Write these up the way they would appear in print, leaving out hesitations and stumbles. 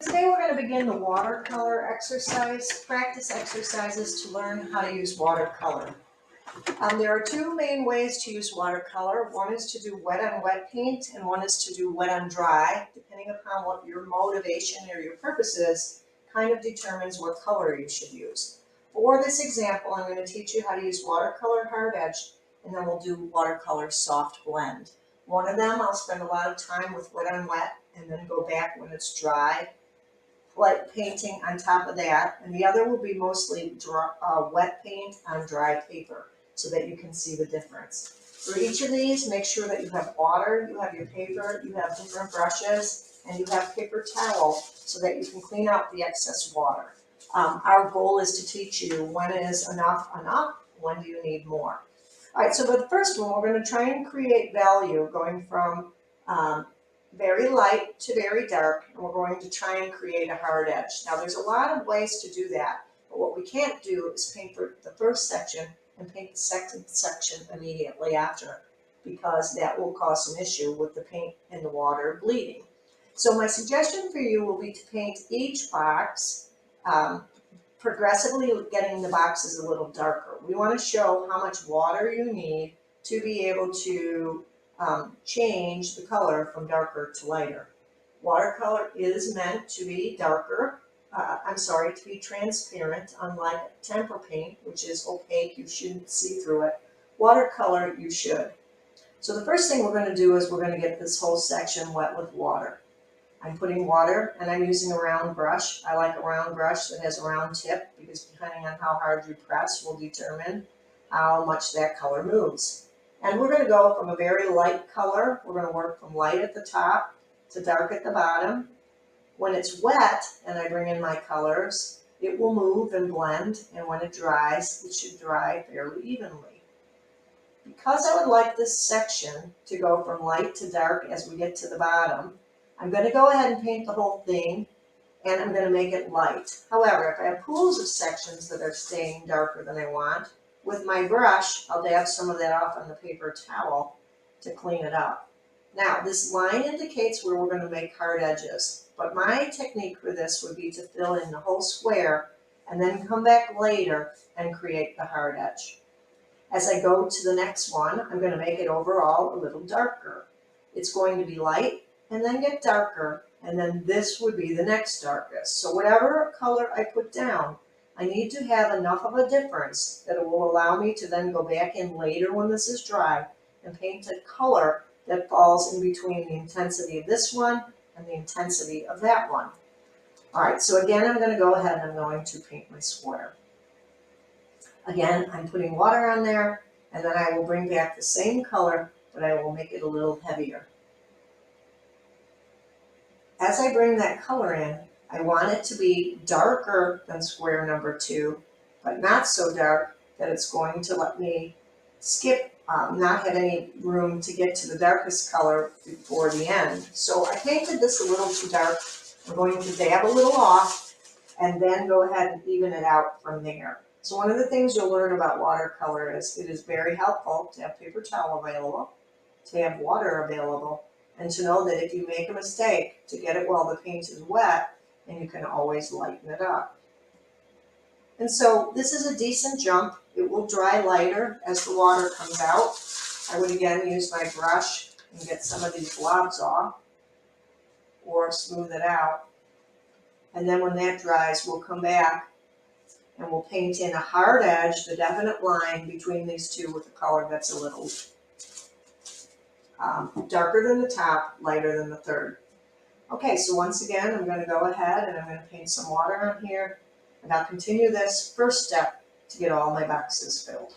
Today we're going to begin the watercolor exercise, practice exercises to learn how to use watercolor. There are two main ways to use watercolor. One is to do wet on wet paint and one is to do wet on dry. Depending upon what your motivation or your purpose is, kind of determines what color you should use. For this example, I'm going to teach you how to use watercolor hard edge and then we'll do watercolor soft blend. One of them I'll spend a lot of time with wet on wet and then go back when it's dry, light painting on top of that, and the other will be mostly wet paint on dry paper so that you can see the difference. For each of these, make sure that you have water, you have your paper, you have different brushes, and you have paper towel so that you can clean out the excess water. Our goal is to teach you when is enough, when do you need more. All right, so for the first one, we're going to try and create value going from very light to very dark, and we're going to try and create a hard edge. Now there's a lot of ways to do that, but what we can't do is paint the first section and paint the second section immediately after, because that will cause some issue with the paint and the water bleeding. So my suggestion for you will be to paint each box, progressively getting the boxes a little darker. We want to show how much water you need to be able to change the color from darker to lighter. Watercolor is meant to be darker, to be transparent, unlike tempera paint, which is opaque, you shouldn't see through it. Watercolor, you should. So the first thing we're going to do is we're going to get this whole section wet with water. I'm putting water and I'm using a round brush. I like a round brush that has a round tip because depending on how hard you press will determine how much that color moves. And we're going to go from a very light color. We're going to work from light at the top to dark at the bottom. When it's wet and I bring in my colors, it will move and blend, and when it dries, it should dry fairly evenly. Because I would like this section to go from light to dark as we get to the bottom, I'm going to go ahead and paint the whole thing, and I'm going to make it light. However, if I have pools of sections that are staying darker than I want, with my brush, I'll dab some of that off on the paper towel to clean it up. Now, this line indicates where we're going to make hard edges, but my technique for this would be to fill in the whole square and then come back later and create the hard edge. As I go to the next one, I'm going to make it overall a little darker. It's going to be light and then get darker, and then this would be the next darkest. So whatever color I put down, I need to have enough of a difference that it will allow me to then go back in later when this is dry and paint a color that falls in between the intensity of this one and the intensity of that one. All right, so again, I'm going to go ahead and I'm going to paint my square. Again, I'm putting water on there, and then I will bring back the same color, but I will make it a little heavier. As I bring that color in, I want it to be darker than square number 2, but not so dark that it's going to let me skip, not have any room to get to the darkest color before the end. So I painted this a little too dark. I'm going to dab a little off and then go ahead and even it out from there. So one of the things you'll learn about watercolor is it is very helpful to have paper towel available, to have water available, and to know that if you make a mistake, to get it while the paint is wet, and you can always lighten it up. And so this is a decent jump. It will dry lighter as the water comes out. I would again use my brush and get some of these blobs off or smooth it out. And then when that dries, we'll come back and we'll paint in a hard edge, the definite line between these two with a color that's a little darker than the top, lighter than the third. Okay, so once again, I'm going to go ahead and I'm going to paint some water on here, and I'll continue this first step to get all my boxes filled.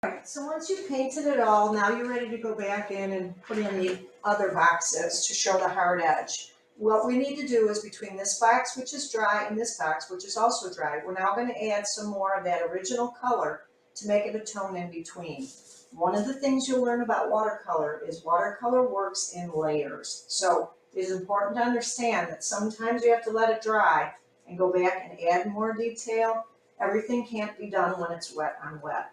Alright, so once you've painted it all, now you're ready to go back in and put in the other boxes to show the hard edge. What we need to do is between this box, which is dry, and this box, which is also dry, we're now going to add some more of that original color to make it a tone in between. One of the things you'll learn about watercolor is watercolor works in layers. So it is important to understand that sometimes you have to let it dry and go back and add more detail, everything can't be done when it's wet on wet.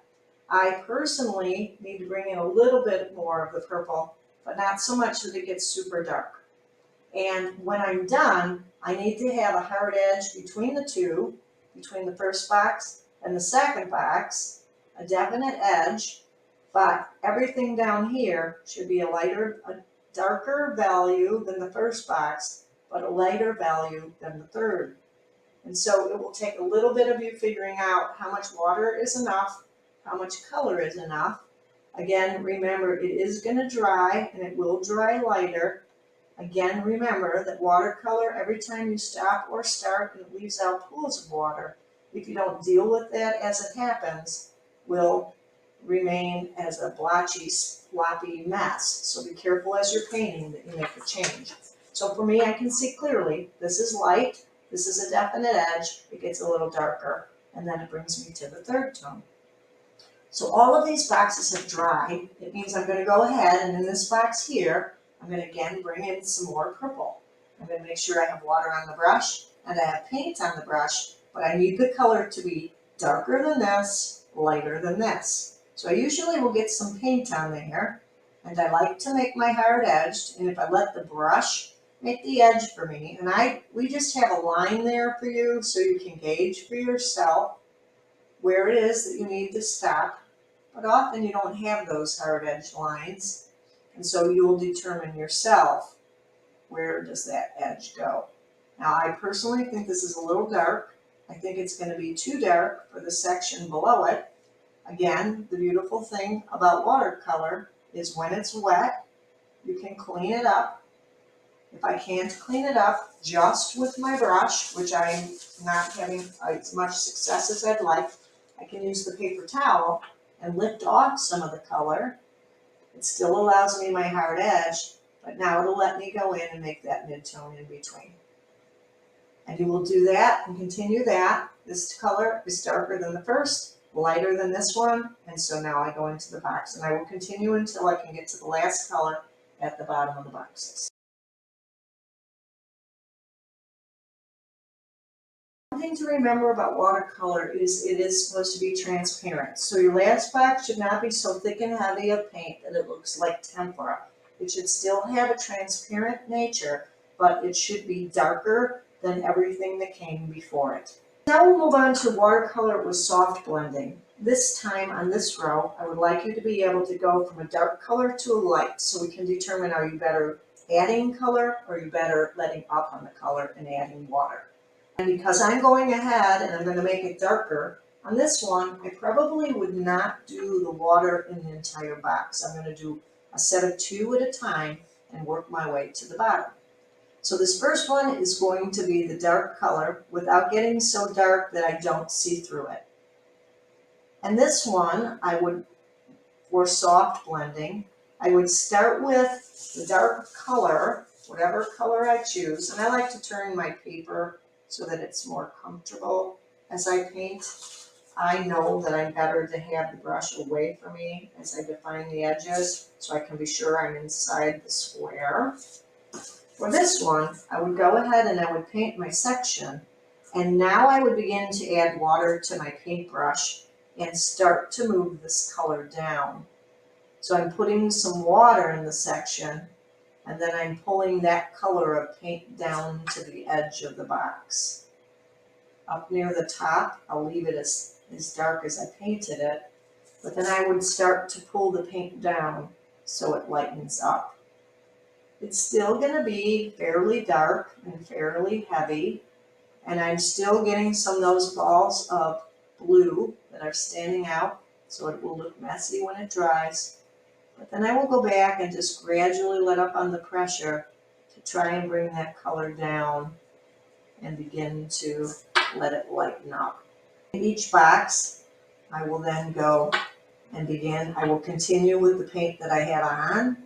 I personally need to bring in a little bit more of the purple, but not so much that it gets super dark. And when I'm done, I need to have a hard edge between the two, between the first box and the second box, a definite edge, but everything down here should be a darker value than the first box, but a lighter value than the third. And so it will take a little bit of you figuring out how much water is enough, how much color is enough. Again, remember, it is going to dry and it will dry lighter. Again, remember that watercolor, every time you stop or start, it leaves out pools of water. If you don't deal with that as it happens, will remain as a blotchy, floppy mess. So be careful as you're painting that you make a change. So for me, I can see clearly, this is light, this is a definite edge, it gets a little darker, and then it brings me to the third tone. So all of these boxes have dried. It means I'm going to go ahead and in this box here, I'm going to again bring in some more purple. I'm going to make sure I have water on the brush and I have paint on the brush, but I need the color to be darker than this, lighter than this. So I usually will get some paint on there, and I like to make my hard edged, and if I let the brush make the edge for me, and we just have a line there for you so you can gauge for yourself where it is that you need to stop. But often you don't have those hard edge lines, and so you'll determine yourself where does that edge go. Now I personally think this is a little dark. I think it's going to be too dark for the section below it. Again, the beautiful thing about watercolor is when it's wet, you can clean it up. If I can't clean it up just with my brush, which I'm not having as much success as I'd like, I can use the paper towel and lift off some of the color. It still allows me my hard edge, but now it'll let me go in and make that mid-tone in between. And you will do that and continue that. This color is darker than the first, lighter than this one, and so now I go into the box, and I will continue until I can get to the last color at the bottom of the boxes. One thing to remember about watercolor is it is supposed to be transparent. So your last box should not be so thick and heavy of paint that it looks like tempera. It should still have a transparent nature, but it should be darker than everything that came before it. Now we'll move on to watercolor with soft blending. This time on this row, I would like you to be able to go from a dark color to a light so we can determine are you better adding color or are you better letting up on the color and adding water. And because I'm going ahead and I'm going to make it darker, on this one, I probably would not do the water in the entire box. I'm going to do a set of 2 at a time and work my way to the bottom. So this first one is going to be the dark color without getting so dark that I don't see through it. And this one, for soft blending, I would start with the dark color, whatever color I choose, and I like to turn my paper so that it's more comfortable as I paint. I know that I'm better to have the brush away from me as I define the edges so I can be sure I'm inside the square. For this one, I would go ahead and I would paint my section, and now I would begin to add water to my paintbrush and start to move this color down. So I'm putting some water in the section, and then I'm pulling that color of paint down to the edge of the box. Up near the top, I'll leave it as dark as I painted it, but then I would start to pull the paint down so it lightens up. It's still going to be fairly dark and fairly heavy, and I'm still getting some of those balls of blue that are standing out, so it will look messy when it dries. But then I will go back and just gradually let up on the pressure to try and bring that color down and begin to let it lighten up. In each box, I will then go and I will continue with the paint that I have on.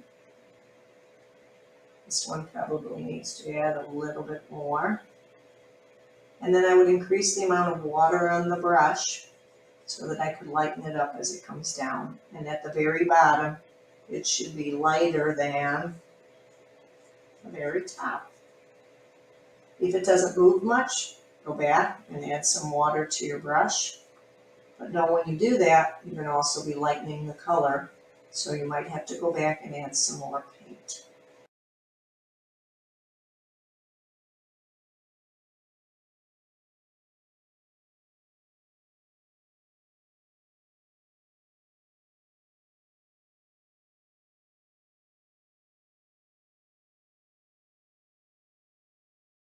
This one probably needs to add a little bit more. And then I would increase the amount of water on the brush so that I could lighten it up as it comes down. And at the very bottom, it should be lighter than the very top. If it doesn't move much, go back and add some water to your brush. But know when you do that, you're gonna also be lightening the color, so you might have to go back and add some more paint.